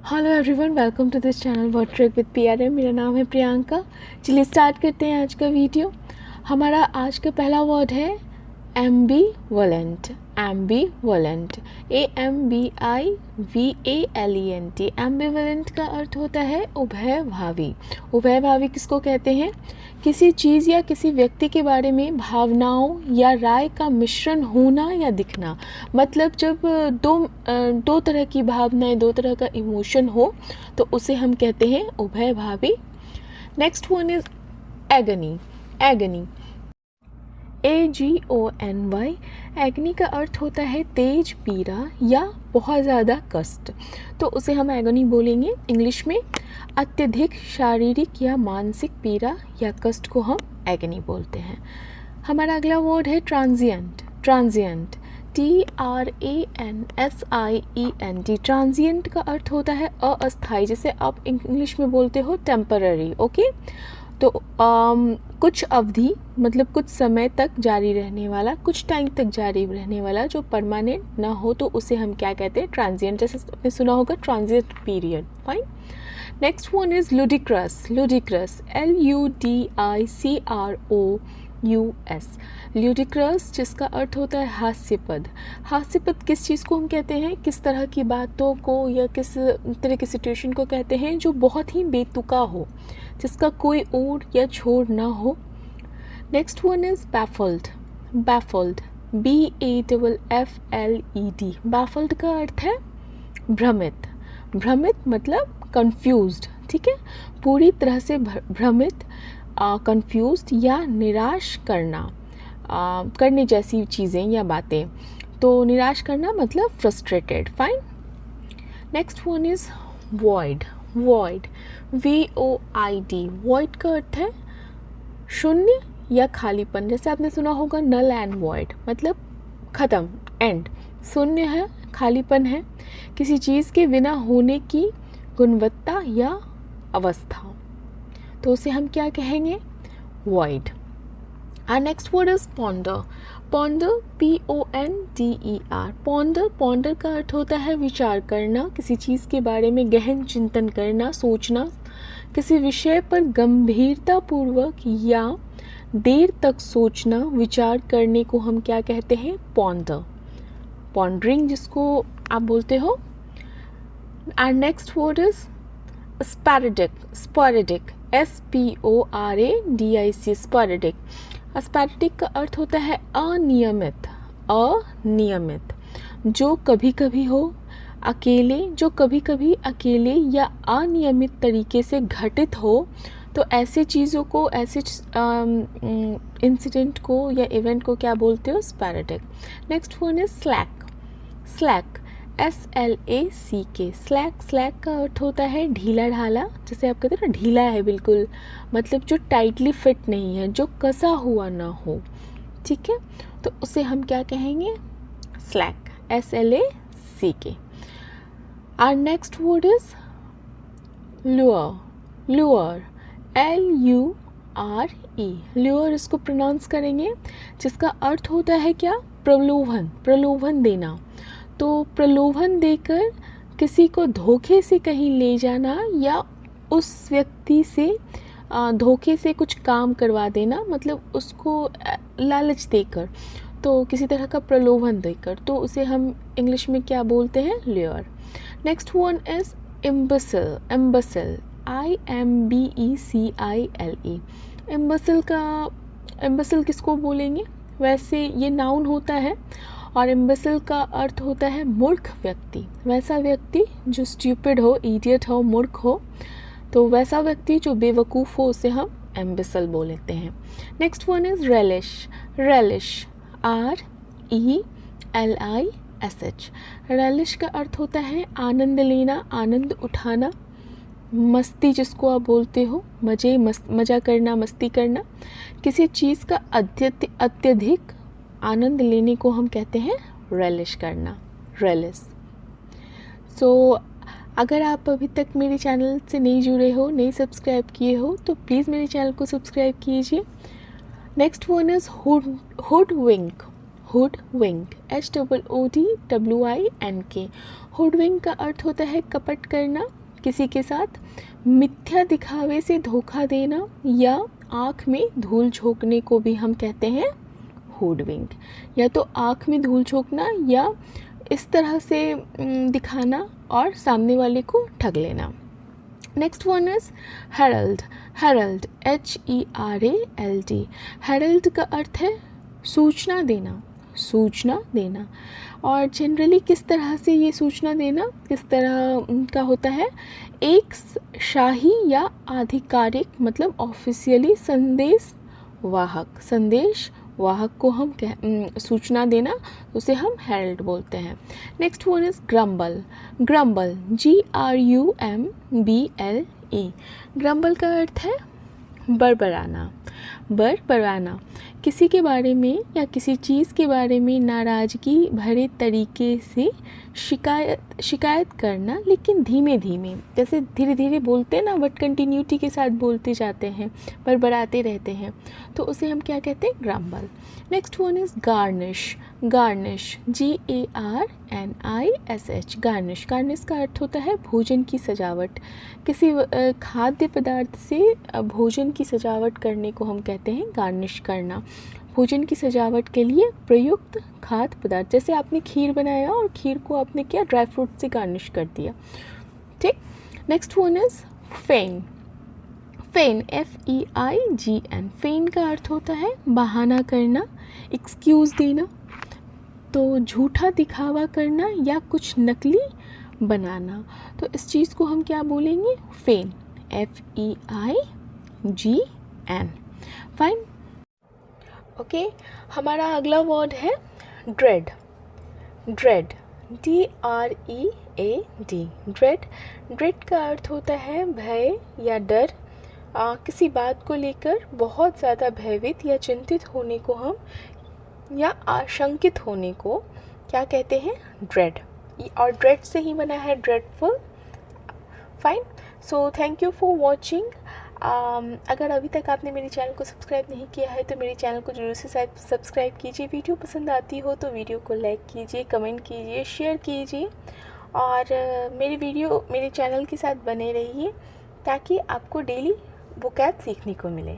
Hello everyone, welcome to this channel word trick with PRM। मेरा नाम है प्रियंका। चलिए स्टार्ट करते हैं आज का वीडियो। हमारा आज का पहला वर्ड है एम्बीवलेंट। एम्बीवलेंट, AMBIVALENT। एम्बीवलेंट का अर्थ होता है उभयभावी। उभयभावी किसको कहते हैं? किसी चीज़ या किसी व्यक्ति के बारे में भावनाओं या राय का मिश्रण होना या दिखना। मतलब जब दो तरह की भावनाएं, दो तरह का इमोशन हो तो उसे हम कहते हैं उभयभावी। Next one is agony. Agony, AGONY। Agony का अर्थ होता है तेज पीड़ा या बहुत ज़्यादा कष्ट, तो उसे हम एगनी बोलेंगे। इंग्लिश में अत्यधिक शारीरिक या मानसिक पीड़ा या कष्ट को हम एगनी बोलते हैं। हमारा अगला वर्ड है ट्रांजिएंट। Transient, TRANSIENT। ट्रांजिएंट का अर्थ होता है अस्थायी, जैसे आप इंग्लिश में बोलते हो टेम्पररी। ओके, तो कुछ अवधि मतलब कुछ समय तक जारी रहने वाला, कुछ टाइम तक जारी रहने वाला, जो परमानेंट ना हो तो उसे हम क्या कहते हैं? ट्रांजिएंट। जैसे आपने सुना होगा transient period. Fine. Next one is ludicrous. Ludicrous, LUDICROUS। Ludicrous, जिसका अर्थ होता है हास्यपद। हास्यपद किस चीज़ को हम कहते हैं? किस तरह की बातों को या किस तरह की सिचुएशन को कहते हैं जो बहुत ही बेतुका हो, जिसका कोई ओर या छोर ना हो। Next one is baffled. Baffled, BAFFLED। Baffled का अर्थ है भ्रमित। भ्रमित मतलब कंफ्यूज्ड। ठीक है, पूरी तरह से भ्रमित, कंफ्यूज्ड या निराश करना, करने जैसी चीज़ें या बातें। तो निराश करना मतलब frustrated. Fine. Next one is void. Void, VOID। Void का अर्थ है शून्य या खालीपन। जैसे आपने सुना होगा नल एंड वॉइड, मतलब ख़त्म, एंड। शून्य है, खालीपन है, किसी चीज़ के बिना होने की गुणवत्ता या अवस्था, तो उसे हम क्या कहेंगे? Void. Our next word is ponder. Ponder, PONDER। ponder, ponder का अर्थ होता है विचार करना, किसी चीज़ के बारे में गहन चिंतन करना, सोचना, किसी विषय पर गंभीरतापूर्वक या देर तक सोचना, विचार करने को हम क्या कहते हैं? ponder। pondering जिसको आप बोलते हो। Our next word is sporadic। sporadic, SPORADIC। sporadic, स्पैरेडिक का अर्थ होता है अनियमित। अनियमित, जो कभी कभी हो, अकेले, जो कभी कभी अकेले या अनियमित तरीके से घटित हो, तो ऐसे चीज़ों को, ऐसे इंसिडेंट को या इवेंट को क्या बोलते हो? Sporadic. Next one is slack. Slack, SLACK। Slack, slack का अर्थ होता है ढीला ढाला, जैसे आप कहते हैं ना ढीला है बिल्कुल, मतलब जो टाइटली फिट नहीं है, जो कसा हुआ ना हो। ठीक है, तो उसे हम क्या कहेंगे? Slack, SLACK। Our next word is lure. Lure, LURE। Lure इसको प्रोनाउंस करेंगे, जिसका अर्थ होता है क्या? प्रलोभन। प्रलोभन देना, तो प्रलोभन देकर किसी को धोखे से कहीं ले जाना या उस व्यक्ति से धोखे से कुछ काम करवा देना, मतलब उसको लालच देकर, तो किसी तरह का प्रलोभन देकर, तो उसे हम इंग्लिश में क्या बोलते हैं? Lure. Next one is imbecile. Imbecile, IMBECILE। Imbecile का, इम्बेसिल किसको बोलेंगे? वैसे ये नाउन होता है और इम्बेसिल का अर्थ होता है मूर्ख व्यक्ति। वैसा व्यक्ति जो स्ट्यूपिड हो, इडियट हो, मूर्ख हो, तो वैसा व्यक्ति जो बेवकूफ़ हो उसे हम इम्बेसिल बोलते हैं। Next one is relish. Relish, RELISH। Relish का अर्थ होता है आनंद लेना, आनंद उठाना, मस्ती जिसको आप बोलते हो, मज़ा करना, मस्ती करना। किसी चीज़ का अत्यधिक आनंद लेने को हम कहते हैं रेलिश करना, रेलिश। सो अगर आप अभी तक मेरे चैनल से नहीं जुड़े हो, नहीं सब्सक्राइब किए हो, तो प्लीज़ मेरे चैनल को सब्सक्राइब कीजिए। Next one is hoodwink. Hoodwink, HOODWINK। Hoodwink का अर्थ होता है कपट करना, किसी के साथ मिथ्या दिखावे से धोखा देना, या आँख में धूल झोंकने को भी हम कहते हैं हुड विंक। या तो आँख में धूल झोंकना या इस तरह से दिखाना और सामने वाले को ठग लेना। Next one is herald. Herald HERALD। Herald का अर्थ है सूचना देना, सूचना देना। और जनरली किस तरह से ये सूचना देना किस तरह का होता है? एक शाही या आधिकारिक मतलब ऑफिशियली संदेश वाहक, संदेश वाहक को हम सूचना देना, उसे हम हेरल्ड बोलते हैं। Next one is grumble. Grumble GRUMBLE। Grumble का अर्थ है बड़बड़ाना, बड़बड़ाना। किसी के बारे में या किसी चीज़ के बारे में नाराज़गी भरे तरीके से शिकायत करना, लेकिन धीमे धीमे, जैसे धीरे धीरे बोलते हैं ना, बट कंटिन्यूटी के साथ बोलते जाते हैं, बड़बड़ाते रहते हैं, तो उसे हम क्या कहते हैं? Grumble. Next one is garnish. Garnish GARNISH। Garnish, garnish का अर्थ होता है भोजन की सजावट। किसी खाद्य पदार्थ से भोजन की सजावट करने को हम कहते हैं गार्निश करना। भोजन की सजावट के लिए प्रयुक्त खाद्य पदार्थ, जैसे आपने खीर बनाया और खीर को आपने क्या ड्राई फ्रूट से गार्निश कर दिया, ठीक। Next one is fan. Fan FEIGN। फेन का अर्थ होता है बहाना करना, एक्सक्यूज़ देना, तो झूठा दिखावा करना या कुछ नकली बनाना। तो इस चीज़ को हम क्या बोलेंगे? फेन, FEIGN। Fine, okay. हमारा अगला वर्ड है dread. Dread DREAD। Dread, dread का अर्थ होता है भय या डर। किसी बात को लेकर बहुत ज़्यादा भयभीत या चिंतित होने को हम, या आशंकित होने को क्या कहते हैं? ड्रेड। और ड्रेड से ही बना है dreadful. Fine, so thank you for watching. अगर अभी तक आपने मेरे चैनल को सब्सक्राइब नहीं किया है तो मेरे चैनल को जरूर से सब्सक्राइब कीजिए। वीडियो पसंद आती हो तो वीडियो को लाइक कीजिए, कमेंट कीजिए, शेयर कीजिए, और मेरे चैनल के साथ बने रहिए ताकि आपको डेली वोकैब सीखने को मिले।